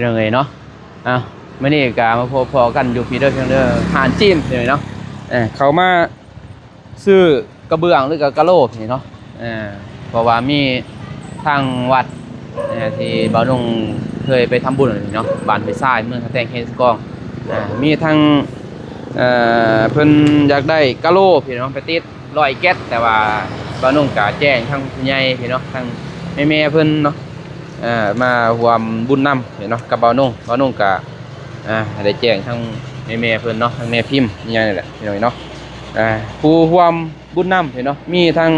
เป็นยังไงเนาะมื่อนี้ก็มาพอกันอยู่พีเดอร์เพียงเด้อหานจีนเลยเนาะเขามาซื้อกระเบื้องหรือกระโหลกนี่เนาะเพราะว่ามีทางวัดที่บ่าวนุ่งเคยไปทำบุญเนาะบ้านไปทรายเมืองทะแตงเฮสกองมีทางเพิ่นอยากได้กระโหลกพี่เนาะไปติด100 แก๊สแต่ว่าบ่าวนุ่งก็แจ้งทางผู้ใหญ่พี่เนาะทางแม่เพิ่นเนาะมาร่วมบุญนำเนาะกับบ่าวนุ่งก็ได้แจ้งทางแม่เพิ่นเนาะทางแม่พิมพ์นี่แหละพี่น้องเนาะผู้ร่วมบุญนำพี่เนาะมีทาง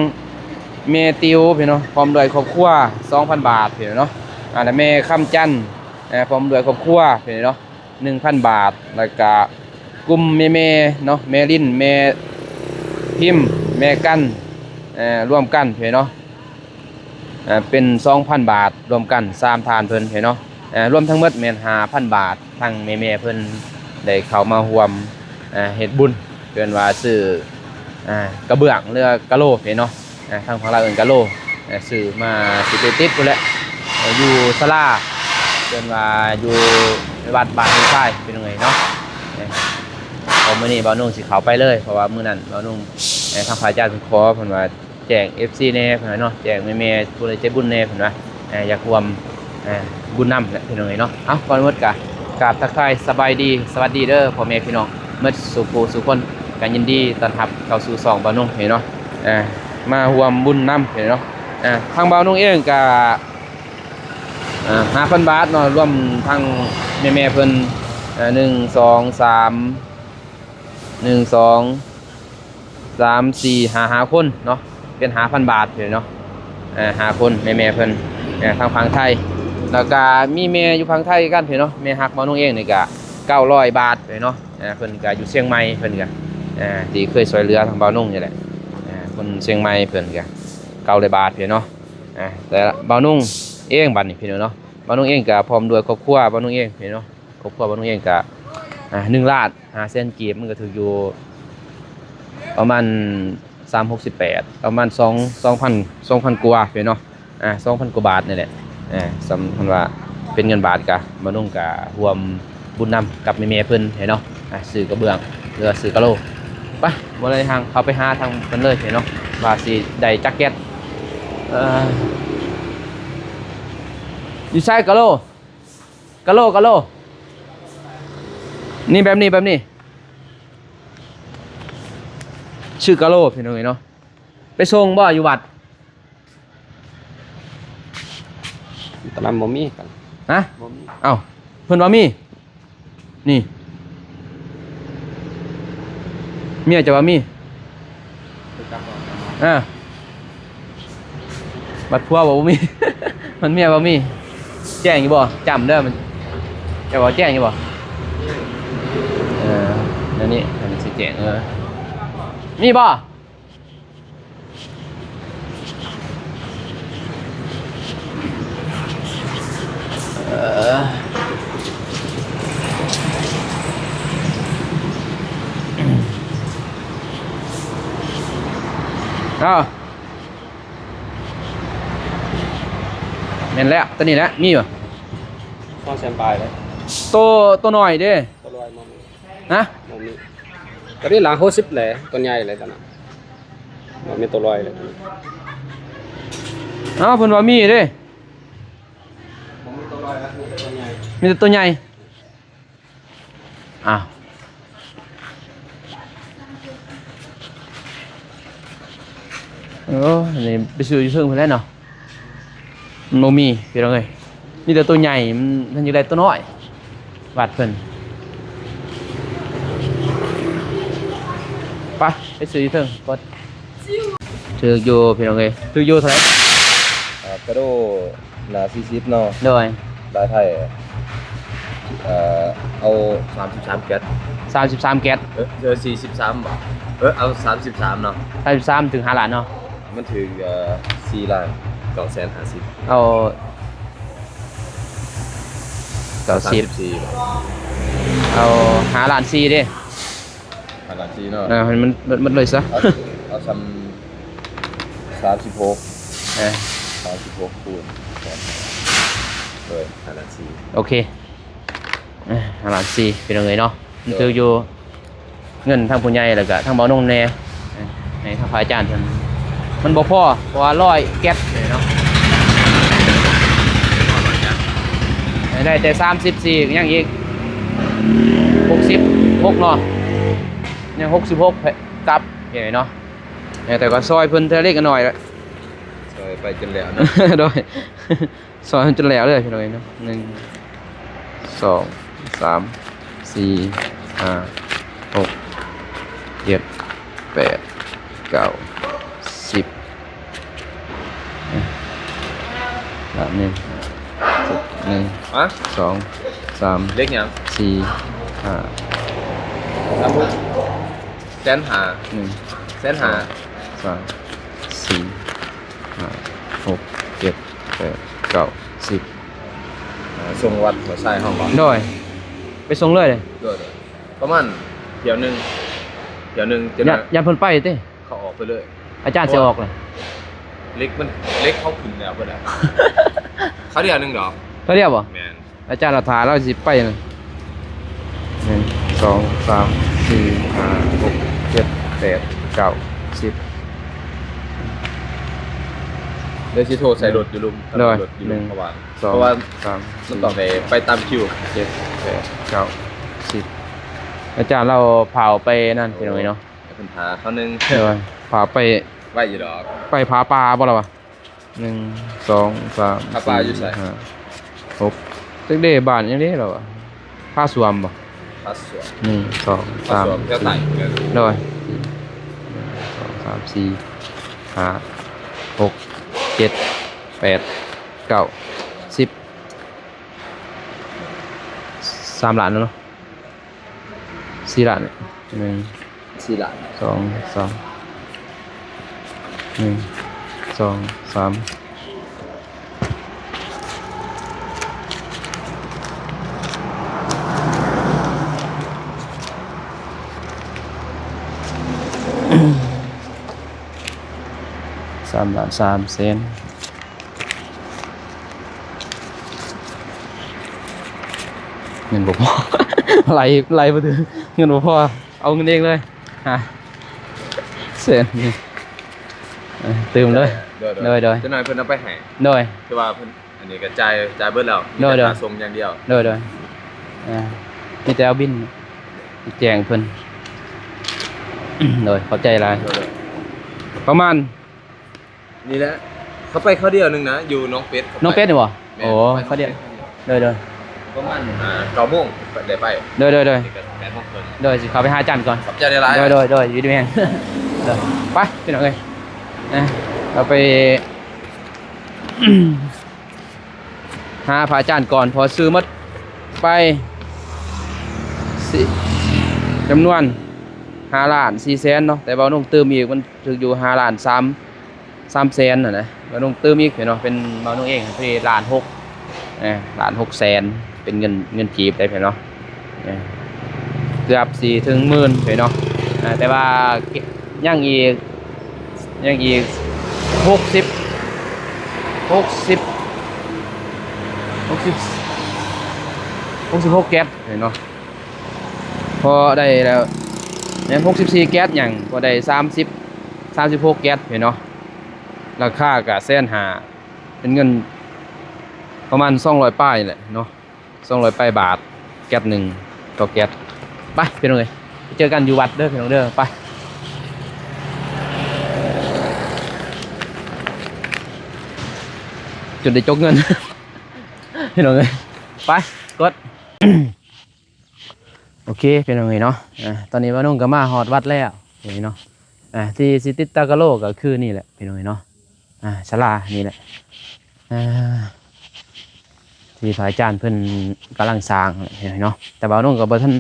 แม่ติวพี่เนาะพร้อมด้วยครอบครัว 2,000 บาทพี่เนาะแล้วแม่คำจันทร์พร้อมด้วยครอบครัวพี่เนาะ 1,000 บาทแล้วก็กลุ่มแม่เนาะแม่ลิ้นแม่พิมพ์แม่กันร่วมกันพี่เนาะเป็น 2,000 บาทรวมกัน3ทานเพิ่นเนาะรวมทั้งหมดแม่น 5,000 บาททั้งแม่เพิ่นได้เข้ามาร่วมเฮ็ดบุญเพิ่นว่าซื้อกระเบื้องเรือกะโหลเนาะทางของเราเอิ้นกะโหลซื้อมาสิไปติดพุ่นแหละอยู่ศาลาเพิ่นว่าอยู่วัดบ้านที่ใต้เป็นยังไงเนาะเอามื้อนี้บ่าวนุ่งสิเข้าไปเลยเพราะว่ามื้อนั้นบ่าวนุ่งทางพระอาจารย์เพิ่นขอเพิ่นว่าแจ้ง FC แน่เพิ่นว่าเนาะแจ้งแม่ผู้ใดใจบุญแน่เพิ่นว่าอยากร่วมบุญนำแหละพี่น้องเนาะก่อนหมดกะกราบทักทายสบายดีสวัสดีเด้อพ่อแม่พี่น้องหมดสุขสุขคนกันยินดีต้อนรับเข้าสู่ช่องบ่าวนุ่งเนาะมาร่วมบุญนำเนาะทางบ่าวนุ่งเองก็5,000 บาทเนาะรวมทั้งแม่เพิ่น1 2 3 1 2 3 4 5คนเนาะเป็น 5,000 บาทเนาะ5คนแม่เพิ่นทางฝั่งไทยแล้วก็มีแม่อยู่ฝั่งไทยกันเนาะแม่ฮักบ่าวนุ่งเองนี่ก็900 บาทเนาะเพิ่นก็อยู่เชียงใหม่เพิ่นก็ที่เคยช่วยเหลือทางบ่าวนุ่งนี่แหละคนเชียงใหม่เพิ่นก็900 บาทเนาะแต่บ่าวนุ่งเองบัดนี้พี่เนาะบ่าวนุ่งเองก็พร้อมด้วยครอบครัวบ่าวนุ่งเองเนาะครอบครัวบ่าวนุ่งเองก็1,500,000 กีบมันก็ถูกอยู่ประมาณ368ประมาณ2,000 กว่าเนาะ2,000 กว่าบาทนี่แหละสำคัญว่าเป็นเงินบาทกะบ่าวนุ่งก็รวมบุญนำกับแม่เพิ่นเนาะซื้อกระเบื้องหรือซื้อกะโหลไปบ่ได้ทางเข้าไปหาทางเพิ่นเลยเนาะว่าสิได้แจ็คเก็ตอยู่ใช้กะโหลนี่แบบนี้ชื่อกะโหลพี่น้องเนาะไปส่งบ่อยู่วัดตอนนั้นบ่มีกันฮะเอ้าเพิ่นว่ามีนี่เมียจะว่ามีบัดผัวบ่มี มันเมียบ่มีแจ้งอยู่บ่จำเด้อมันจะบอกแจ้งอยู่บ่นั่นนี่มันสิแจ้งมีบ่แม่นแล้วตัวนี้แหละมีบ่ต้องแซมบายเลยตัวหน่อยเด้ตัวลอยบ่มีฮะบ่มีตัวนี้หลัง60แหละตัวใหญ่เลยตอนนั้นบ่มีตัวลอยเลยเพิ่นว่ามีเด้บ่มีตัวลอยแล้วตัวใหญ่มีแต่ตัวใหญ่นี่ไปซื้ออยู่เพิ่งเพิ่นแล้วเนาะมันบ่มีพี่น้องเอ้ยมีแต่ตัวใหญ่มันอยู่ได้ตัวน้อยวัดเพิ่นไปซื้ออยู่เพิ่งกดซื้ออยู่พี่น้องเอ้ยซื้ออยู่เท่าไหร่กระโดละ40เนาะโดยลายไทยเอา33แก๊ส33แก๊ส43บาทเอา33เนาะ33ถึง5ล้านเนาะมันถึง4ล้าน250,000เอา34บาทเอา5ล้าน4เด้5ล้าน4เนาะมันเลยซะเอา36คูณเลย5ล้าน4โอเค 5ล้าน4พี่น้องเอ้ยเนาะมันคืออยู่เงินทางผู้ใหญ่แล้วก็ทางเบานุ่งแน่ในทางพระอาจารย์เพิ่นมันบ่พอเพราะว่า100แก๊สเลยเนาะได้แต่34ยังอีก66เนาะยัง66กับเห็นเนาะแต่ก็ซอยเพิ่นเท่าเล็กกันหน่อยละ ซอยไปจนแล้วนะ โดยซอยจนแล้วเลยพี่น้อยเนาะ1 2 3 4 5 6 7 8 9 10ละ1 ฮะ 2 3 เล็กยัง 4 5 ครับผม100,000 1 100,000 3 4 5 6 7 8 9 10 ส่งวัดหัวไส้ห้องก่อน โดยไปส่งเลยเลย ด้วยประมาณเดี๋ยวหนึงจะ อย่าเพิ่นไปเต้ เขาออกไปเลย อาจารย์จะออกเลย เล็กมันเล็กเขาขึ้นแล้วเพิ่นน่ะ เขาเดียวหนึงดอก เขาเรียกบ่ แม่น อาจารย์เราถ่ายเราสิไปเลย1 2 3 4 5 6 7 8 9 10 เดี๋ยวสิโทรใส่รถอยู่ลุม ได้ รถอยู่ลุม 1 เพราะว่า 2 เพราะว่า 3 มันต้องไปตามคิว 7 8 9 10อาจารย์เราเผาไปนั่นพี่น้อยเนาะ ให้เพิ่นหาเขาหนึง เดี๋ยวเผาไป ไว้อยู่ดอก ไปผาปลาบ่ล่ะวะ1 2 3 ผาปลาอยู่ไส 5 6ตึกเด้บ้านยังเด้เหรอวะผ้าสวมบ่ พาสว1 2มพาสวม 3 แค่ไต่กัน 4โดย1 2 3 4 5 6 7 8 9 10 3ล้านแล้วเนาะ4ล้านเนี่ย1 4ล้าน 2 3 1 2 3 3 ล้าน3 แสนเงินบ่พอ ไหลบ่ถึงเงินบ่พอเอาเงินเองเลยฮะแสนนี่เติมเลย โดย เจ้านายเพิ่นเอาไปให้ โดย คือว่าเพิ่นอันนี้ก็จ่ายเบิดแล้วมี โดย แต่ค่าส่งอย่างเดียว โดยมีแต่เอาบินแจงเพิ่น โดยเข้าใจหลาย โดย ประมาณ นี่แหละเขาไปเขาเดียวหนึงนะอยู่น้องเป็ด น้องเป็ดนี่บ่ แม่น โอ้ ไป เขาเดียว น้อง โดย ประมาณ9โมงได้ไป โดย นี่ก็8โมงครึ่ง สิเข้าไปหาอาจารย์ก่อน ขอบใจได้หลาย โดยอยู่ดีแม่ง เดี๋ยวไปพี่น้องเอ้ยเราไป หาพระอาจารย์ก่อนพอซื้อมัดไปสิจำนวน5 ล้าน 4 แสนเนาะแต่ว่าน้องเติมอีกมันถึงอยู่5 ล้าน 3 แสนน่ะนะว่าน้องเติมอีกเนาะเป็นมาน้องเองที่ล้าน6ล้าน6 แสนเป็นเงินกีบได้เพียเนาะเกือบ4 ถึงหมื่นเพียเนาะแต่ว่ายังอีก60 66แก๊สเห็นเนาะพอได้แล้วเนี่ย64แก๊สอย่างพอได้36แก๊สเห็นเนาะราคาก็150,000เป็นเงินประมาณ200ป้ายแหละเนาะ200ป้ายบาทแก๊สหนึ่งต่อแก๊สไปพี่น้องเอ้ยไปเจอกันอยู่วัดเด้อพี่น้องเด้อไปจุดได้จกเงิน พี่น้องเอ้ยไปกด โอเคพี่น้องเอ้ยเนาะตอนนี้ว่านุ่งก็มาฮอดวัดแล้วอย่างนี้เนาะที่ซิติตากะโลก็คือนี่แหละพี่น้องเอ้ยเนาะศาลานี่แหละที่พระอาจารย์เพิ่นกำลังสร้างพี่น้องเอ้ยเนาะแต่ว่านุ่งก็บ่ทัน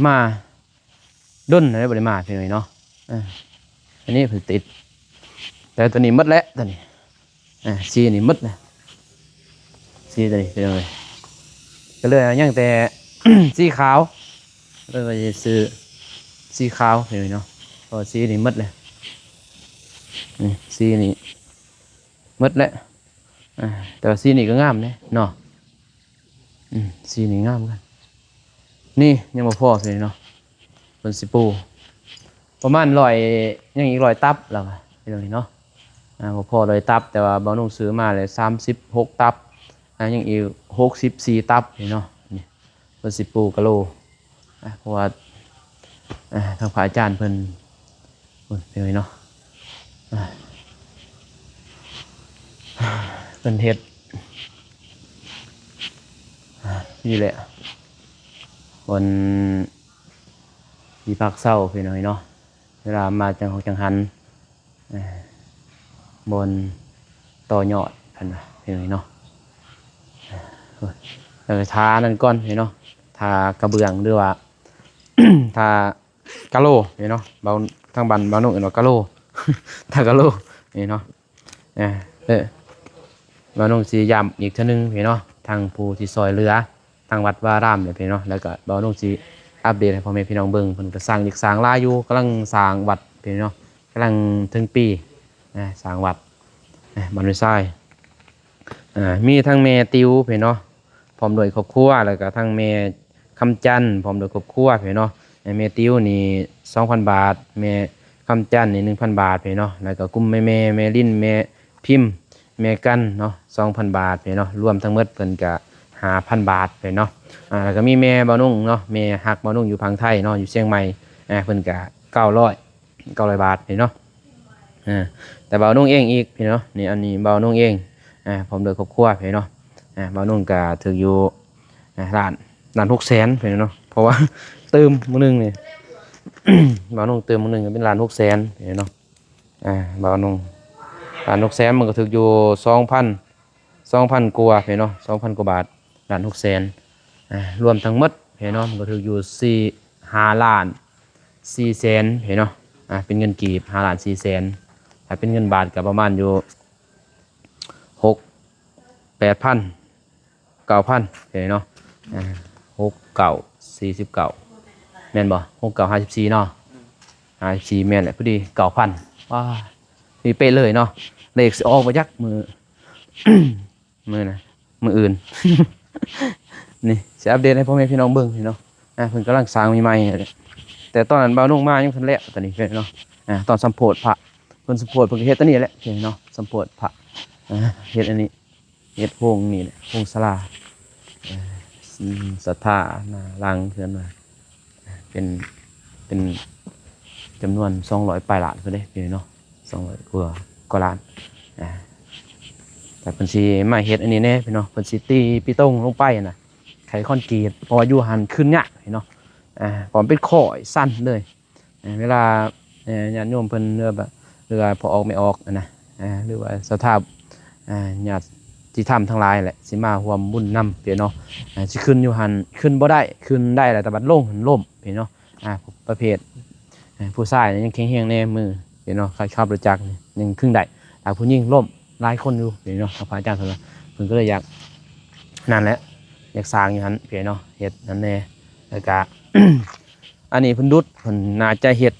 มาดุนได้บ่ได้มาพี่น้องเอ้ยเนาะอันนี้เพิ่นติดแต่ตัวนี้หมดแล้วตัวนี้สีนี่หมดนะสีตัวนี้เป็นยังไงก็เลยยังแต่ สีขาวเลยว่าจะซื้อสีขาวเห็นไหมเนาะพอสีนี่หมดเลยสีนี่หมดแล้วแต่ว่าสีนี่ก็งามเลยเนาะ สีนี่งามกันนี่ยังบ่พอเลยเนาะเพิ่นสิปูประมาณ100ยังอีก100ตับแล้วอะพี่น้องนี่เนาะบ่พอ100ตับแต่ว่าบ่นุ่งซื้อมาเลย36ตับยังอีก64ตับนี่เนาะนี่เพิ่นสิปูกะโลเพราะว่าทางพระอาจารย์เพิ่นพี่น้องนี่เนาะเพิ่นเฮ็ดนี่แหละบนที่พักเศร้าพี่น้อยเนาะเวลามาจังหวัดจังหันบนต่อยอดกันนะพี่น้อยเนาะแล้วก็ทานั่นก้อนพี่เนาะทากระเบื้องหรือว่า ทากะโลพี่เนาะเบาทางบันเบาหนุ่มเนาะกะโล ทากะโลนี่เนาะเบาหนุ่มสียำอีกเท่านึงพี่เนาะทางภูที่ซอยเรือทางวัดวารามเนี่ยพี่เนาะแล้วก็เบาหนุ่มสีอัปเดตให้พ่อแม่พี่น้องเบิ่งเพิ่นก็สร้างอีกสร้างลายอยู่กำลังสร้างวัดพี่เนาะกำลังถึงปีสร้างวัดบ้านห้วยทรายมีทั้งแม่ติวพี่เนาะพร้อมด้วยครอบครัวแล้วก็ทั้งแม่คำจันทร์พร้อมด้วยครอบครัวพี่เนาะแม่ติวนี่ 2,000 บาทแม่คำจันทร์นี่ 1,000 บาทพี่เนาะแล้วก็กลุ่มแม่ลิ้นแม่พิมพ์แม่กันเนาะ 2,000 บาทพี่เนาะรวมทั้งหมดเพิ่นก็5,000 บาทพี่เนาะแล้วก็มีแม่บ่าวนุ่งเนาะแม่ฮักบ่าวนุ่งอยู่พังไทยเนาะอยู่เชียงใหม่เพิ่นก็900บาทพี่เนาะแต่บ่าวนุ่งเองอีกพี่เนาะนี่อันนี้บ่าวนุ่งเองพร้อมด้วยครอบครัวพี่เนาะบ่าวนุ่งก็ถืออยู่ล้าน 600,000พี่เนาะเพราะว่าเติมมื้อนึงนี่ บ่าวนุ่งเติมมื้อนึงก็เป็นล้าน 600,000พี่เนาะบ่าวนุ่งล้าน 600,000มันก็ถืออยู่2,000กว่าพี่เนาะ2,000 กว่าบาทล้าน 600,000รวมทั้งหมดพี่เนาะมันก็ถืออยู่5ล้าน4แสนพี่เนาะเป็นเงินกีบ5ล้าน4แสนถ้าเป็นเงินบาทก็ประมาณอยู่6 8,000 9,000พี่เนาะ6 9 49แม่นบ่6 9 54เนาะ54แม่นแหละพอดี9,000ว้ามีเป๊ะเลยเนาะเลขสิออกบ่ยักมือ มือนะมืออื่น นี่สิอัปเดตให้พ่อแม่พี่น้องเบิ่งพี่เนาะเพิ่นกำลังสร้างใหม่ๆเลยแต่ตอนนั้นบ่าวนุ่งมายังเพิ่นแล้วตอนนี้เพิ่นเนาะตอนสัมโพธิพระเพิ่นสัมโพธิเพิ่นก็เฮ็ดอันนี้แหละเพิ่นเนาะสัมโพธิพระเฮ็ดอันนี้เฮ็ดโพงนี่แหละโพงศาลาศรัทธาลังเพิ่นมาเป็นจำนวน200ปลายล้านพุ่นเด้พี่เนาะ200กว่าล้านแต่เพิ่นสิมาเฮ็ดอันนี้แน่พี่เนาะเพิ่นสิตีปิโต้งลงไปน่ะไขคอนกรีตเพราะว่าอยู่หันขึ้นยากพี่เนาะพร้อมเป็นข้อยสั้นเลยเวลาญาติโยมเพิ่นเรือพอออกไม่ออกนะหรือว่าสภาพญาติที่ทำทั้งหลายแหละสิมาร่วมบุญนำพี่เนาะสิขึ้นอยู่หันขึ้นบ่ได้ขึ้นได้แหละแต่บัดลงล่มพี่เนาะประเภทผู้ชายยังแข็งแรงแน่มือพี่เนาะใครขับรถจักรยังครึ่งได้แต่ผู้หญิงล่มหลายคนอยู่พี่เนาะพระอาจารย์เพิ่นก็เลยอยากนั่นแหละอยากสร้างอย่างนั้นพี่เนาะเฮ็ดนั่นแน่แล้วก็ อันนี้เพิ่นดุดเพิ่นน่าจะเฮ็ด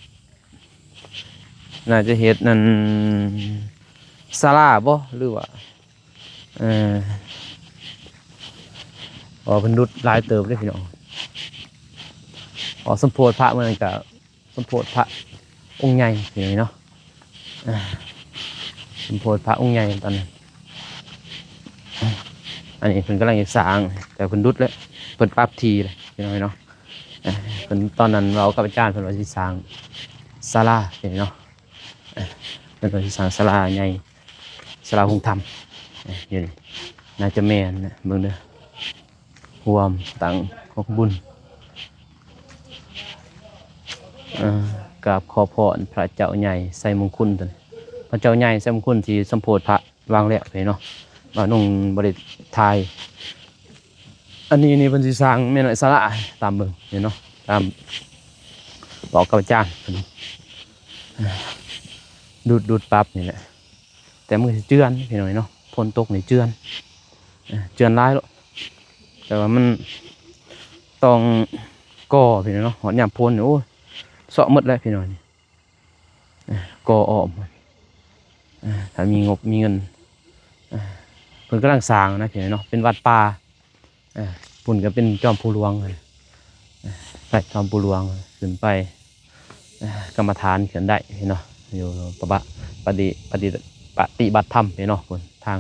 นั่นศาลาบ่หรือว่าเพิ่นดุดหลายเติบเลยพี่น้องสมโพธิพระเมื่อนั้นก็สมโพธิพระองค์ใหญ่พี่น้องเนาะสมโพธิพระองค์ใหญ่ตอนนั้นอันนี้เพิ่นกำลังจะสร้างแต่เพิ่นดุดแล้วเพิ่นปรับทีเลยพี่น้องเนาะเพิ่นตอนนั้นเรากับอาจารย์เพิ่นว่าสิสร้างศาลาพี่น้องเนาะเพิ่นก็สิสร้างศาลาใหญ่ศาลาหุงธรรมอยู่นี่น่าจะแม่นนะเบิ่งเด้อรวมตั้งของบุญกราบขอพรพระเจ้าใหญ่ไสมงคลตัวนี้พระเจ้าใหญ่ไสมงคลที่สมโพธิพระวางแล้วพี่เนาะว่านุ่งบริทายอันนี้เพิ่นสิสร้างแม่นศาลาตามเบิ่งนี่เนาะตามบอกกับอาจารย์ดูดปั๊บนี่แหละแต่มันสิเจือนพี่น้อยเนาะฝนตกนี่เจือนหลายแล้วแต่ว่ามันต้องก่อพี่น้อยเนาะหอดยามฝนโอ้เสาะหมดแล้วพี่น้อยนี่ก่ออ้อมถ้ามีงบมีเงินเพิ่นกำลังสร้างนะพี่น้อยเนาะเป็นวัดป่า ปุ่นก็เป็นจอมภูหลวงเลยไปจอมภูหลวงขึ้นไปกรรมฐานขึ้นได้เนาะอยู่ปฏิปฏิปฏิบัติธรรมเนาะปุ่นทา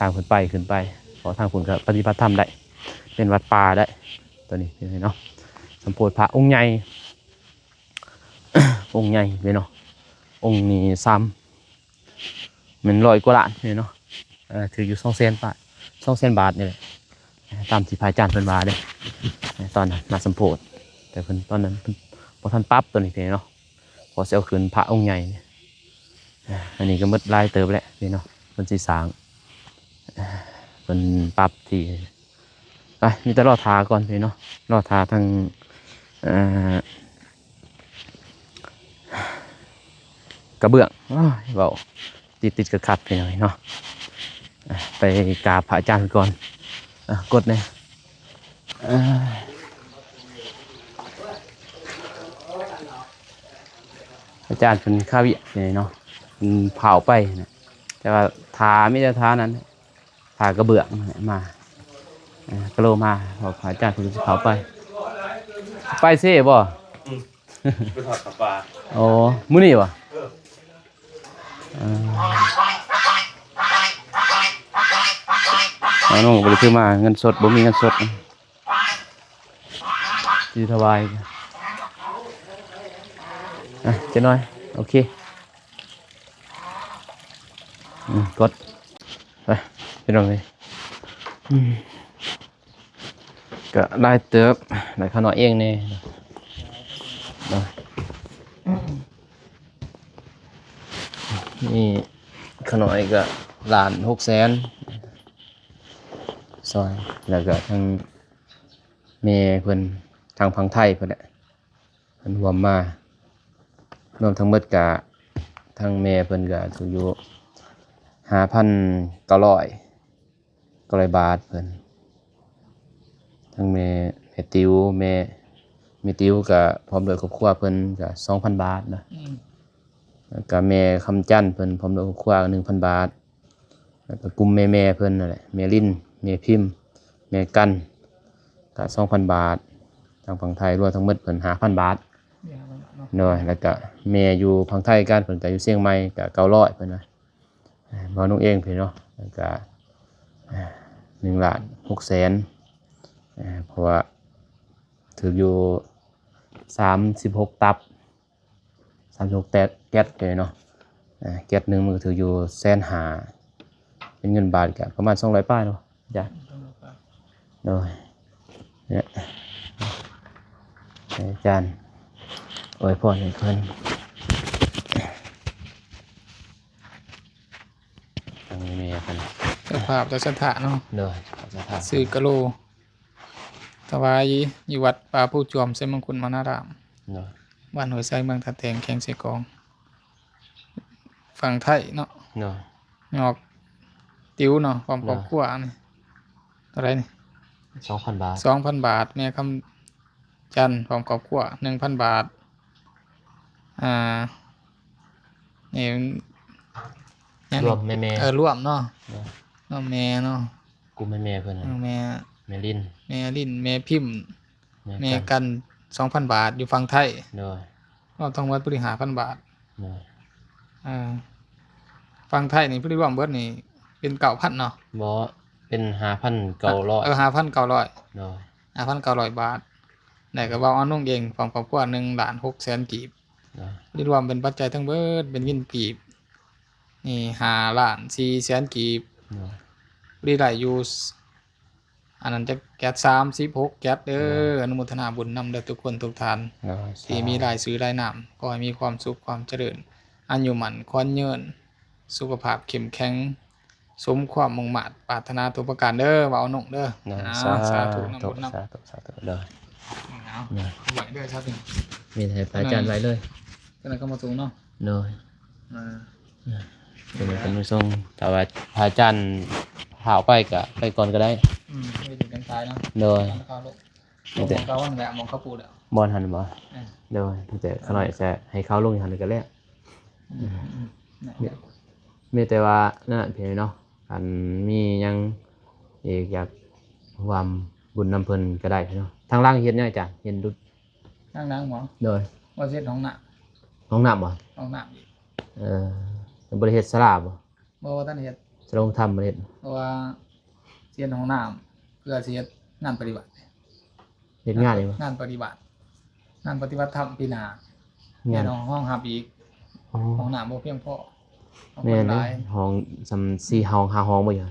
งขึ้นไปขอทางปุ่นก็ปฏิบัติธรรมได้เป็นวัดป่าได้ตัวนี้เนาะสมโพธิพระองค์ใหญ่ องค์ใหญ่เนาะองค์นี้ซ้ำมัน100 กว่าล้านเนาะถืออยู่200,000 บาทนี่แหละตามที่พระอาจารย์เพิ่นว่าเด้ตอนนั้นมาสมโพธิแต่เพิ่นตอนนั้นบ่ทันปรับตัวนี้เนาะพอสิเอาคืนพระองค์ใหญ่อันนี้ก็หมดหลายเติบแล้วเนาะเพิ่นสิสร้างเพิ่นปรับที่ไปมีแต่รอทาก่อนเนาะรอทาทางกระเบื้องเบาติดขัดไปหน่อยเนาะไปกราบพระอาจารย์ก่อนกดเนี่ยอาจารย์เป็นข้าวิเนี่ยเนาะเผาไปนะแต่ว่าทาไม่ได้ทานั้นทากระเบื้องมากระโลมาพอพระอาจารย์เป็นเผาไปเซ่บ่ไปถอดกับปลาโอ้มื้อนี้บ่น้องบริคือมาเงินสดบ่มีเงินสดที่ถวายเจ๊น้อยโอเคกดไปพี่น้องเลยก็ได้เติบได้ขนาดเองเนี่ยนี่ขนาดก็1,600,000ซอยแล้วก็ทางเมย์เพิ่นทางพังไทยเพิ่นแหละเพิ่นรวมทั้งหมดกะทางเมย์เพิ่นก็ถูกอยู่5,900 บาทเพิ่นทางเมติวเมติวก็พร้อมด้วยครอบครัวเพิ่นก็2,000 บาทนะแล้วก็เมคำจันทร์เพิ่นพร้อมด้วยครอบครัว1,000 บาทแล้วก็กลุ่มแม่เพิ่นนั่นแหละแม่ลิ้นแม่พิมพ์แม่กันก็2,000 บาททางฝั่งไทยรวมทั้งหมดเพิ่น5,000 บาทเนาะแล้วก็แม่อยู่ฝั่งไทยกันเพิ่นก็อยู่เชียงใหม่ก็900เพิ่นนะบ่น้องเองเพิ่นเนาะแล้วก็1,600,000เพราะว่าถืออยู่36 ตับ36แก๊สเลยเนาะแก๊สนึงมันก็ถืออยู่150,000เป็นเงินบาทก็ประมาณ200 ป้ายเนาะจ้ะโดยเนี่ยอาจารย์อวยพรให้เพิ่นทางแม่เพิ่น เจ้าภาพเจ้าสันทะเนาะ เด้อสถาน ซื้อกะโลถวายอยู่วัดป่าผู้จอมไสมงคลมานาราม เด้อ บ้านห้วยไซเมืองทัดแตงแข้งเสกองฝั่งไทยเนาะ เด้อ หยอกติ๋วเนาะความครอบครัวนี่เท่าไหร่นี่ 2,000 บาท 2,000 บาทแม่คำจันทร์ความครอบครัว 1,000 บาทนี่ยัง รวมแม่ รวมเนาะ เด้อ เนาะแม่เนาะ กลุ่มแม่เพิ่นน่ะ แม่ แม่ลิ้น แม่ลิ้นแม่พิมพ์แม่ กัน กัน 2,000 บาทอยู่ฝั่งไทย เด้อ รอบทั้งวัดบริหาร1,000 บาท เด้อ ฝั่งไทยนี่ผู้ที่รวมเบิดนี่เป็น9,000เนาะ บ่เป็น5,900 5,900 เด้อ 5,900 บาทได้ก็เว้าเอานุ่งเองความครอบครัว1,600,000 กีบ เด้อ ผู้ที่รวมเป็นปัจจัยทั้งเบิดเป็นเงินกีบนี่5,400,000 กีบ เด้อ ผู้ที่ได้อยู่อันนั้นจะแก๊ส36แก๊สเด้ออนุโมทนาบุญนำเด้อทุกคนทุกท่าน เด้อ ที่มีรายซื้อรายนามขอให้มีความสุขความเจริญอายุหมันควันยืนสุขภาพเข้มแข็งสมความมุ่งมั่นปรารถนาทุกประการเด้อเว้าหนงเด้อ เด้อ สาธุนำบุญนำ สาธุเด้อ เอาไหวเด้อครับนี่ มีให้พระอาจารย์ไว้เลย ก็นั้นก็มาสูงเนาะ เด้อ อ่า เป็นคนผู้ทรงถ้าว่าพระอาจารย์พาไปก็ไปก่อนก็ได้ ไม่ถึงกันตายเนาะ เด้อ ข้าวลูกมองเขาวันแหละมองเขาปูแล้ว บ่ทันบ่เด้อแต่ขน่อยจะให้เขาลงอยู่หั่นก็แล้วมีแต่ว่านั่นเพียงเนาะอันมียังอีกอยากความ บุญนำเพิ่นก็ได้เนาะทางล่างเฮ็ดยังอาจารย์เห็นดุ นั่งหมอ โดย ว่าเฮ็ดห้องน้ ห้องน้ำบ่ ำห้องน้ำอีก เออบ่ได้เฮ็ดศาลาบ่ บ่ว่าท่านเฮ็ด จะลงทำบ่ได้เฮ็ด เพราะว่าเสียนห้องน้ำเพื่อสิเฮ็ดงานปฏิบัติ เฮ็ดงานนี่บ่ งานปฏิบัติงานปฏิบัติธรรมปีหน้าง าน ห้องหับอีก อ๋อ ห้องน้ำบ่เพียงพอห้อง แม่น ห เด้ ลาย ห้องซำ4ห้อง5ห้องบ่อยู่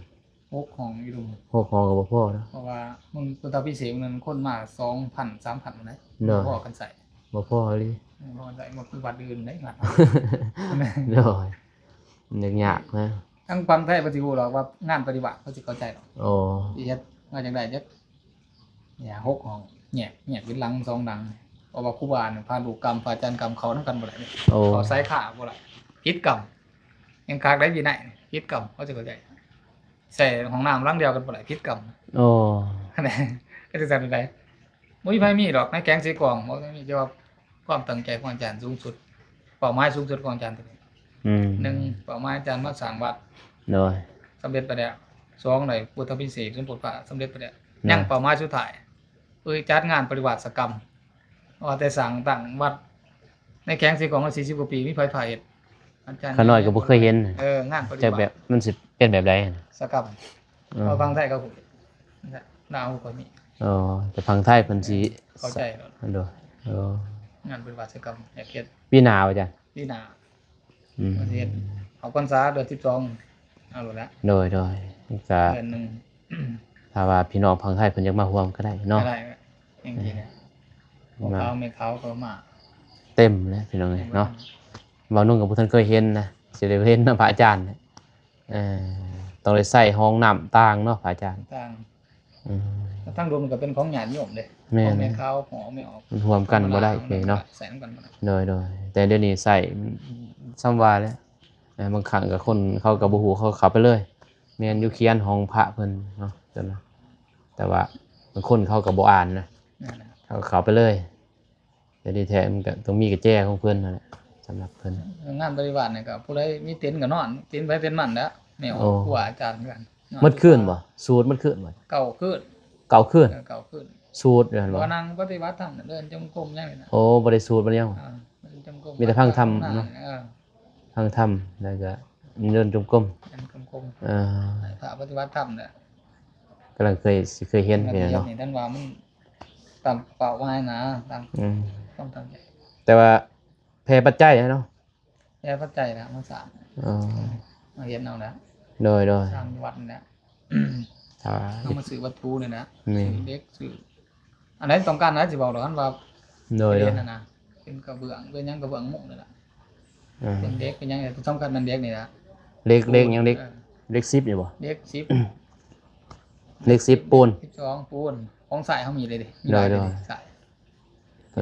6ห้องอยู่ดู 6ห้องก็บ่พอเนาะ เพราะว่ามึงตัวตาพิเศษนั้นคนมา 2,000 3,000นั่นแหละ เนอะ พอกันใส่ บ่พอเลย พอกันใส่บ่คือวัดอื่นได้งาน โดยมันยากนะ ทั้งความไทยบ่สิฮู้หรอกว่างานปฏิบัติเขาสิเข้าใจหรอก โอ้ สิเฮ็ดมาจังได๋เด้เนี่ย6ห้องแยกเป็นหลัง2หลังเพราะว่าครูบาเนี่ยพาลูกกรรมพาอาจารย์กรรมเขานำกันบ่ได้เนี่ย โอ้ เขาใส่ขาบ่ได้ผิดกรรมยังคากได้อยู่ไหนผิดกรรมเขาจะเข้าใจใส่ห้องน้ำหลังเดียวกันบ่ได้ผิดกรรม โอ้ อันนี้ก็จะสั่นได้บ่มีไผมีดอกในแก๊งสีกองบ่มีแต่ว่าความตั้งใจของอาจารย์สูงสุดเป้าหมายสูงสุดของอาจารย์ตัวนี้ อืม หนึ่งเป้าหมายอาจารย์มาสร้างวัด โดย สำเร็จไปแล้วสองได้พุทธพิเศษกสมบูรณ์พระสำเร็จไปแล้ว นะ ยังเป้าหมายสุดท้ายจัดงานปฏิวัติกรรมว่าแต่สร้างตั้งวัดในแก๊งสีกองมา40กว่าปีมีไผพาเฮ็ดอาจารย์ ข้าน้อยก็บ่เคยเห็น งานปฏิ จะ วั แบบ ติ มันสิเป็นแบบใดน่ะ สกรรม อืม พอฟังไทยก็ฮู้ดาวก็มี อ๋อแต่พังไทยเพิ่นสิ เข้าใจแล้ว อันโดยโอ้ งานปฏิวัติกรรมอยากเฮ็ด ปีหน้าว่าจัง ปีหน้า อืม ประเทศเอาพรรษาเดือน12เอาโลดละ โดยก็ เดือนหนึง ถ้าว่าพี่น้องพังไทยเพิ่นอยากมาร่วมก็ได้เนาะ ได้จริงๆนะพวกเขาไม่เขาก็มา เต็มเลยพี่น้องเอ้ยเนาะบ่าวนุ่งกับบ่ทันเคยเห็นนะสิได้เห็นนำพระอาจารย์เนี่ยเออต้องได้ใส่ห้องน้ำต่างเนาะพระอาจารย์ ต่าง อืม ตั้งรวมมันก็เป็นของญาติโยมเด้ แม่น ของแม่เขาหอไม่ออก มันรวมกันบ่ได้เลยเนาะ ใส่นำกันบ่ได้ โดยแต่เดี๋ยวนี้ใส่ซ้ำว่าแล้วบางครั้งกับคนเขากับบ่ฮู้เขาเข้าไปเลยแม่นอยู่เขียนห้องพระเพิ่นเนาะจังนะแต่ว่าบางคนเขาก็บ่อ่านนะ นั่นน่ะ เขาก็เข้าไปเลยแต่ดีแท้มันก็ต้องมีกระแจของเพิ่นนั่นแหละสำหรับเพิ่น งานปฏิบัติเนี่ยก็ผู้ใดมีเต็นท์ก็นอนเต็นท์ไปเต็นท์มันแล้วไม่ออ โอ้ กครูอาจารย์กันนอน มืดคืนบ่สูตรมืดคืนบ่ เก่าขึ้น เก่าคืน เก่าขึ้น สูตรนั่น บ่ บ่ นั่งปฏิบัติธรรมน่ะเดินจงกรมอย่างนี้นะ โอ้บ่ได้สูตรบ่ได้หยัง เดินจงกรม มีแต่พังธรรมเนาะ เออ ทางธรรมแล้วก็เดินจงกรม เดินจงกรม เอ่อ พระปฏิบัติธรรมเนี่ย กำลังเคยเห็น ป นี่ ฏิบัติ เนาะ นี่ท่านว่ามันตามเป้าหมายนะตาม อืม ต้องตั้งใจ แต่ว่าแพ้ปัจจัยนะเนาะ แค่ปัจจัยนะมาสร้าง อ๋อ มาเห็นเอาแล้ว โดย สร้างวัดนี่แหละ ถ้า เอามาซื้อวัตถุเนี่ยนะ นี่ ซื้อเล็กซื้ออันไหนต้องการนะสิบอกดอกกันว่า โดย เรียนนะเป็นกระเบื้องเป็นหยังกระเบื้องมุกนี่แหละ อ่า เป็นเด็กเป็นหยังสำคัญมันเด็กนี่นะ เล็กยังเล็ก10นี่บ่ เด็กสิบ เล็ก10ปูน 12ปูนของสายเขามีเลยดิมี ได้ ลายเลย ได้ ดิสาย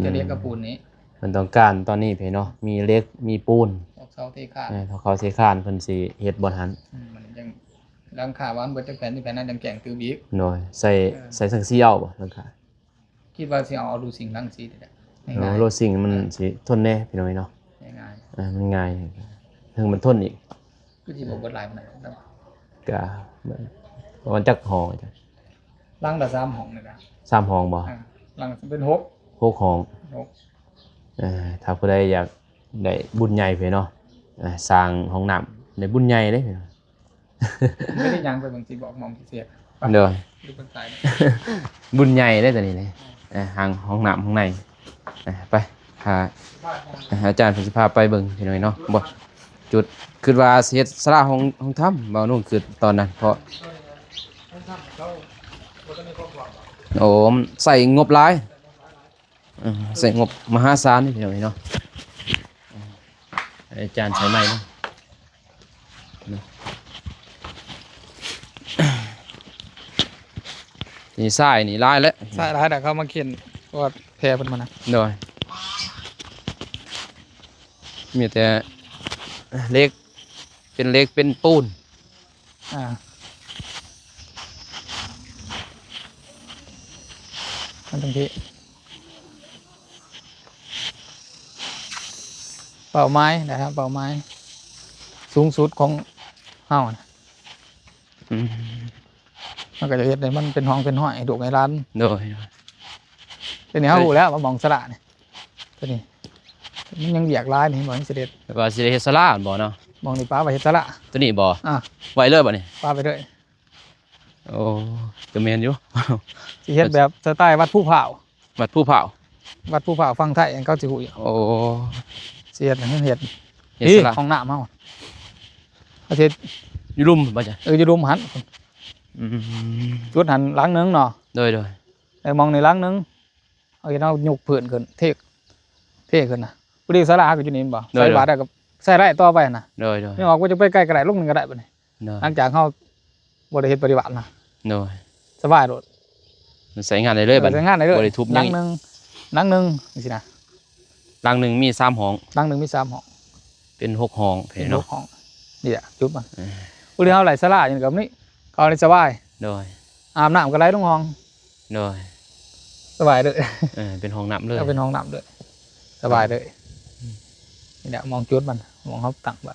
จะเรียกกระปูนนี้ มันต้องการตอนนี้เพิ่นเนาะมีเล็กมีปูน ออกเสาเทคาด ถ้าเขาสิคร้านเพิ่นสิเฮ็ดบ่ทัน มันยังหลังคาวันเบิดจักแผ่นที่แผ่นนั้นยังแก่งตือบีก โดยใส่สังสีเอาบ่ลังคา คิดว่าสิเอาดูสิ่งลังสีนี่แหละ โอ้ ง่าย โลซิงมันสิทนแน่พี่น้อยเนาะ ๆง่าย มันง่ายถึงมันทนอีก ๆคือสิบ่เบิดหลายปานใดแต่ว่า ก็ประมาณจักห้องจ้ะ หลังละ3ห้องนี่นะ 3ห้องบ่ หลังเป็น6 6ห้อง 6 ถ้าผู้ใดอยากได้บุญใหญ่เพิ่นเนาะสร้างห้องน้ำได้บุญใหญ่เด้เพิ่น ไม่ได้ยังไปบางทีบอกมองเสีย เด้อ ดูคนตาย บุญใหญ่ได้ตัวนี้เลยทางห้องน้ำข้างในไปหาอาจารย์เพิ่นสิพาไปเบิ่งพี่น้อยเนาะบ่จุดคิดว่าสิเฮ็ดศาลาห้องถ้ำบ่นู่นคือตอนนั้นเพราะโอ้มันใส่งบหลายใส่งบมหาศาลนี่พี่น้อยเนาะอาจารย์ใช้ไม้เนาะนี่ทรายนี่ลายแล้ว ใช่ร้ายแต่เขามาเขียนว่าแพ้เป็นมันนะ โดยมีแต่เล็กเป็นเล็กเป็นปูน มันตรงที่เป่าไม้นะครับเป่าไม้สูงสุดของเฮานะ อืม มันก็จะเฮ็ดให้มันเป็นห้องเป็นห้อยให้ลูกให้หลาน โดย ทีนี้เฮารู้แล้วว่าหม่องสระนี่ตัวนี้มันยังเหยียกหลายนี่บ่เห็นเสด็จ แล้วก็สิได้เฮ็ดศาลาบ่เนาะ หม่องนี่ป้าไว้เฮ็ดสระ ตัวนี้บ่ อ่ะ ไว้เลยบ่นี่ ป้าไปเด้อ โอ้ก็แม่นอยู่ สิเฮ็ดแบบสไตล์วัดผู้เผา วัดผู้เผา วัดผู้เผาฟังไทยเขาสิฮู้อยู่ โอ้ สิเฮ็ดให้เฮ็ด เฮ็ด นี่ ศาลา ห้องน้ำเฮาเขาสิ อยู่รุมบ่จ้ะ อยู่รุมหัน อืม จุดหันหลังนึงเนาะ โดย มองในหลังนึงเอาเนายกพื้นขึ้นเทขึ้นน่ะผู้ดีศาลาก็อยู่นี่บ่ใส่บาตรได้ก็ใส่ได้ต่อไปน่ะ โดย ไม่ออกว่าจะไปใกล้ก็ได้ลูกนึงก็ได้บัดนี้ โดย หลังจากเฮาบ่ได้เฮ็ดปฏิบัติน่ะ โดย สบายโดด มันใช้งานได้เลยบัด ใช้งานได้เลย บ่ได้ทุบ หลั ยัง งนึงจังซี่นะ หลังหนึงมี3ห้อง หลังนึงมี3ห้อง เป็น6ห้องเพิ่ เป็น น ห เนาะ กห้องนี่แหละจุดมันผู้ดีเฮาไหลศาลาอย่างกับนี้เขาได้สบาย โดย อาบน้ำก็ไหลลงห้อง โดย สบายเลย เป็นห้องน้ำเลย ก็เป็นห้องน้ำด้วยสบายเลยนี่แหละมองจุดมันมองเขาตั้งไว้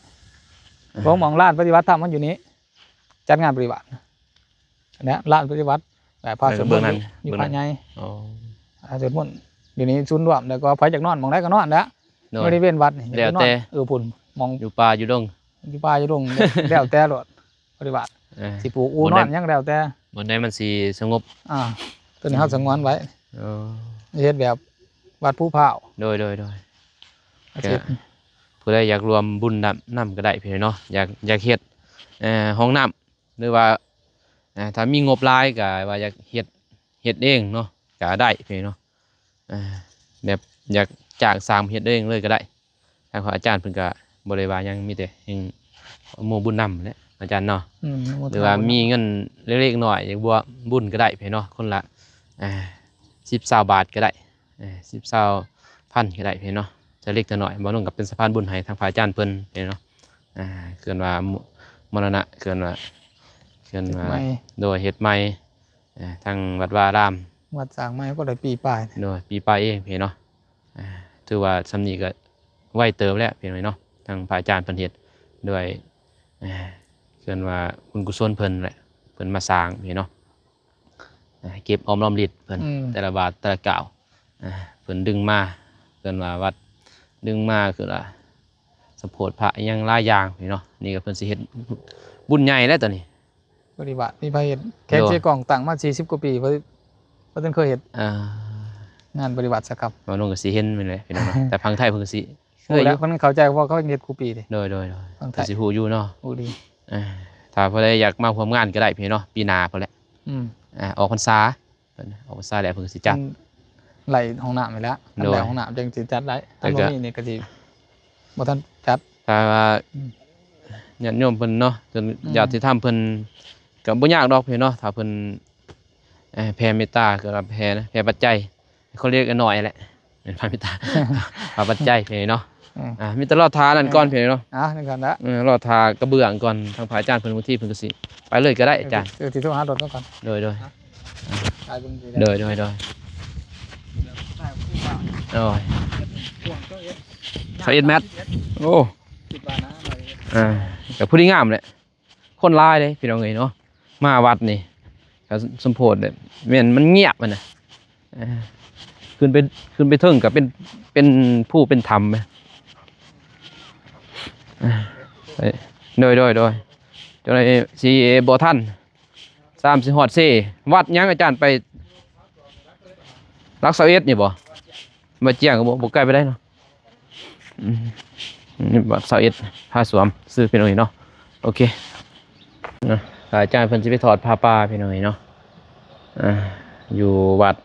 เพราะมองลานปฏิบัติธรรมมันอยู่นี้จัดงานปฏิบัติอันเนี้ยลานปฏิบัติแบบพาสวดมนต์อยู่ภายใน อ๋อ สวดมนต์อยู่นี้ศูนย์รวมแล้วก็ไฟจากนอนมองได้ก็นอนแล้ว โดย ไม่ได้เว้นวัดนี่ แล้วแต่ พุ่นมอง อยู่ป่าอยู่ดง อยู่ป่าอยู่ดง แล้วแต่รถปฏิบัติ เออ สิปลูกอูนอนยังแล้วแต่ บนใดมันสิสงบ ตัวนี้เขาสงวนไว้ อ๋อ เฮ็ดแบบวัดผู้เผา โดย อาทิตย์ ผู้ใดอยากรวมบุญน้ำก็ได้เพี่นเนาะอยากเฮ็ดห้องน้ำหรือว่าถ้ามีงบหลายก็ว่าอยากเฮ็ดเองเนาะก็ได้เพี่นเนาะแบบอยากจ้างสร้างเฮ็ดเองเลยก็ได้ทางพระอาจารย์เพิ่นก็บ่ได้ว่าหยังมีแต่แห่งหมู่บุญนำแหละอาจารย์เนาะ หรือว่ามีเงินเล็กๆหน่อยอย่างบัวบุญก็ได้เพี่นเนาะคนละ10-20 บาทก็ได้10-20 พันก็ได้เพี่นเนาะจะเล็กจะหน่อยบ่ต้องกับเป็นสะพานบุญให้ทางพระอาจารย์เพิ่นเพี่นเนาะเกินว่ามรณะเกินว่า ไม่ โดยเฮ็ดใหม่ทางวัดวาราม วัดสร้างไม้ก็ได้ปีปลาย โดยปีปลายเองเพี่นเนาะถือว่าสำนี้ก็ไวเติมแล้วเพี่นเนาะทางพระอาจารย์เพิ่นเฮ็ดด้วยเกินว่าบุญกุศลเพิ่นแหละเพิ่นมาสร้างเพี่นเนาะเก็บออมรอมริดเพิ่นแต่ละบาทแต่ละกล่าวเพิ่นดึงมาเกินว่าวัดดึงมาคือว่าสมโพธิพระอิหยังหลายอย่างพี่เนาะนี่ก็เพิ่นสิเฮ็ดบุญใหญ่แล้วตอนนี้ ปฏิบัติมีพระเฮ็ดแขกเชียกล่องตั้งมา40กว่าปีเพราะท่านเคยเฮ็ดงานปฏิบัติสักครับ ว่าน้องก็สิเห็นแม่นเลยพี่น้องเนาะ แต่พังไทยเพิ่นก็สิเค รู้ ยอ แล้ว ยู่ มันเข้าใจเพราะเขาเฮ็ดกูปีดิ โดย ฟังไทย ก็สิฮู้อยู่เนาะ อู้ดี ถ้าผู้ใดอยากมาร่วมงานก็ได้พี่เนาะปีหน้าพุ่นแหละ อืม ออกพรรษาเพิ่นออกพรรษาแล้วเพิ่นก็สิจัด ไหลห้องน้ำไปแล้ว โดย ไหลห้องน้ำจังสิจัดได้ แต่ ถ้า ก็ บ่มีนี่ก็สิบ่ทันจัด ถ้าว่าญาติโยมเพิ่นเนาะจนญาติธรรมเพิ่นก็บ่ยากดอกพี่เนาะถ้าเพิ่นแผ่เมตตาก็แผ่ปัจจัยเขาเรียกกันหน่อยแหละเป็นพระเมตตา พระปัจจัยพี่เนาะมีแต่รอทานั่นก่อนพี่เนาะ นั่นก่อนละ รอทากระเบื้องก่อนทางพระอาจารย์เพิ่นบางทีเพิ่นก็สิไปเลยก็ได้อาจารย์ สิโทรหารถก่อน โดย ตายเบิ่งสิ โดยโอ้ยเขาเอ็ดแมทโอ้ คิดว่านะหน่อย กับผู้ที่งามแหละคนหลายเลยพี่น้องเอ้ยเนาะมาวัดนี่ก็สมโพธิเนี่ยแม่นมันเงียบมันน่ะขึ้นไปเทิงก็เป็นผู้เป็นธรรมไหมโดยจนไอ้สิบ่ทัน3สิฮอดเซวัดยังอาจารย์ไปรักษาเอ็ดนี่บ่มาเจียงก็บ่ใกล้ไปได้เนาะนี่วัดเสาเอ็ดผ้าสวมซื้อพี่น้อยเนาะโอเคนะอาจารย์เพิ่นสิไปถอดผ้าป่าพี่น้อยเนาะอยู่วัด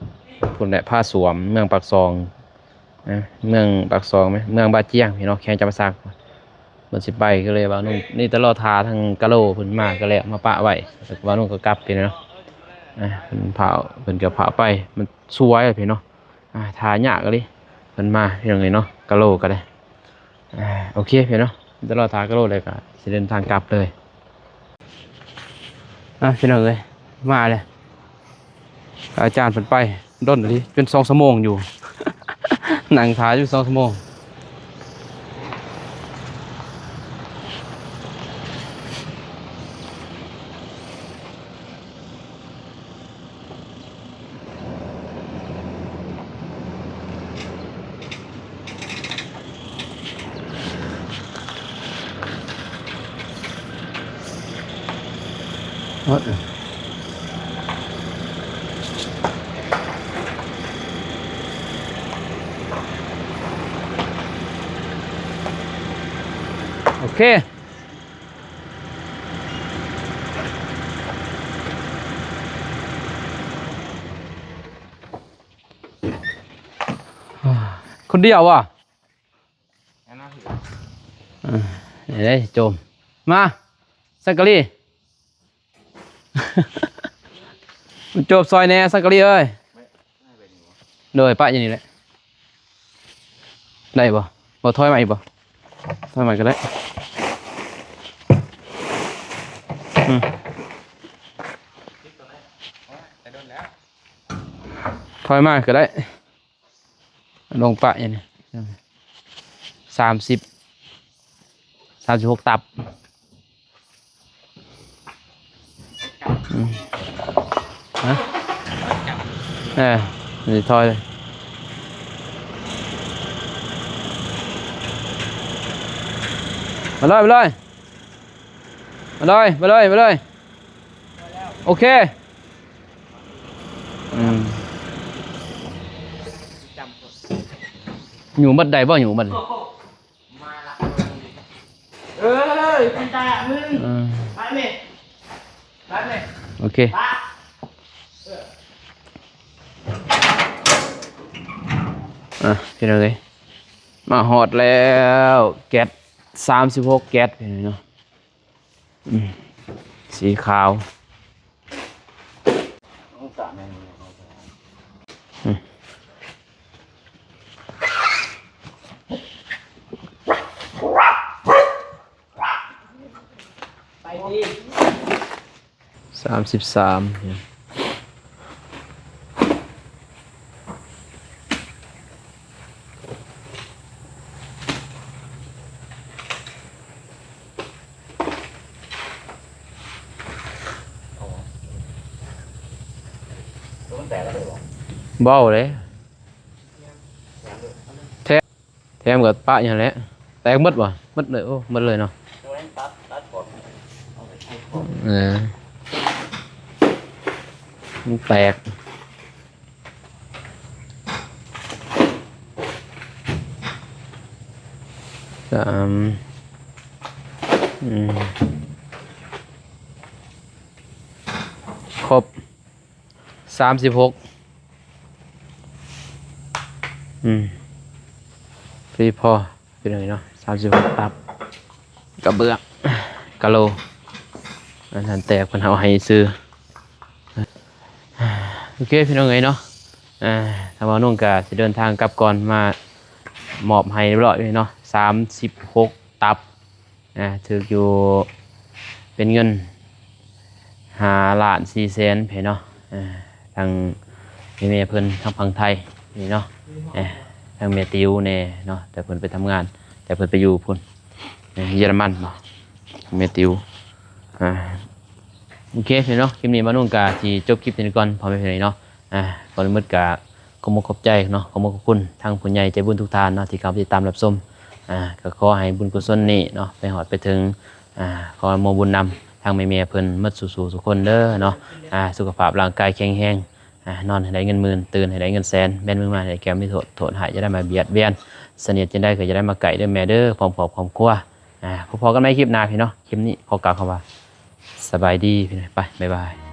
พุ่นแหละผ้าสวมเมืองปากซองเมืองปากซองมั้ยเมืองบาเจียงพี่น้องแข่งจำปาสักเพิ่นสิไปก็เลยว่านุ่งนี่ตลอดทาทางกะโลเพิ่นมาก็แล้วมาปะไว้แต่ว่านุ่งก็กลับพี่เนาะเพิ่นเผาเพิ่นก็เผาไปมันสวยพี่เนาะทายากก็ดิเพิ่นมาพี่น้องเนาะกะโลก็ได้โอเคพี่เนาะตลอดทางกะโลเลยก็สิเดินทางกลับเลยพี่น้องเอ้ยมาเลยอาจารย์เพิ่นไปด้นเลยเป็น2 ชั่วโมงอยู่ นั่งถ่ายอยู่2 ชั่วโมง โอเคคนเดียวว่ะเดี๋ยวโจมมาสักกะลี่ มันโจบซอยแน่สักกะลี่เอ้ยเลยปะอย่างนี้แหละได้ป่ะบ่ถอยมาอีกป่ะถอยมาก็ได้ถอยมาก็ได้ลงปะอย่างนี้36ตับฮะนี่ถอยเลยมาเลยโอเคอยู่บัดใดบ่อยู่บัดเป็นตามึงไปเลย โอเคพี่น้องเลยมาหอดแล้วแก๊ส36แก๊สพี่น้องเนาะสีขาวไปดี 33เบ้าเลยแถมกับปะอย่างนี้แตกมดว่ะมดเลยโอ้มดเลยเนาะมันแตกครบ36พี่พอเป็นไงเนาะ36ตับกระเบื้องกะโลอันนั้นแตกเพิ่นเอาให้ซื้อโอเคพี่น้องเอ้ยเนาะถ้าว่านุ่งก็สิเดินทางกลับก่อนมามอบให้เรียบร้อยเลยเนาะ36ตับถืออยู่เป็นเงิน5,400,000พี่เนาะทางแม่เพิ่นทางฝั่งไทยนี่เนาะทางแม่ติวแน่เนาะแต่เพิ่นไปทำงานแต่เพิ่นไปอยู่พุ่นเยอรมันเนาะแม่ติวโอเคพี่เนาะคลิปนี้มานุ่งกาที่จบคลิปนี้ก่อนพอไม่เป็นไรเนาะก่อนมืดกาขอบใจเนาะขอบคุณทางผู้ใหญ่ใจบุญทุกท่านเนาะที่เข้าติดตามรับชมก็ขอให้บุญกุศลนี้เนาะไปหอดไปถึงขอโมบุญนำทางแม่เพิ่นมัดสู่ทุกคนเด้อเนาะสุขภาพร่างกายแข็งแรงนอนให้ได้เงินหมื่นตื่นให้ได้เงินแสนแม่นมือมาให้แก้วไม่โทษหายจะได้มาเบียดเบียนเสนียดจะได้ก็จะได้มาไก่เด้อแม่เด้อพร้อมครัวพอกันไหมคลิปหน้าพี่เนาะคลิปนี้ขอกล่าวคำว่าสบายดีพี่น้องไปบ๊ายบาย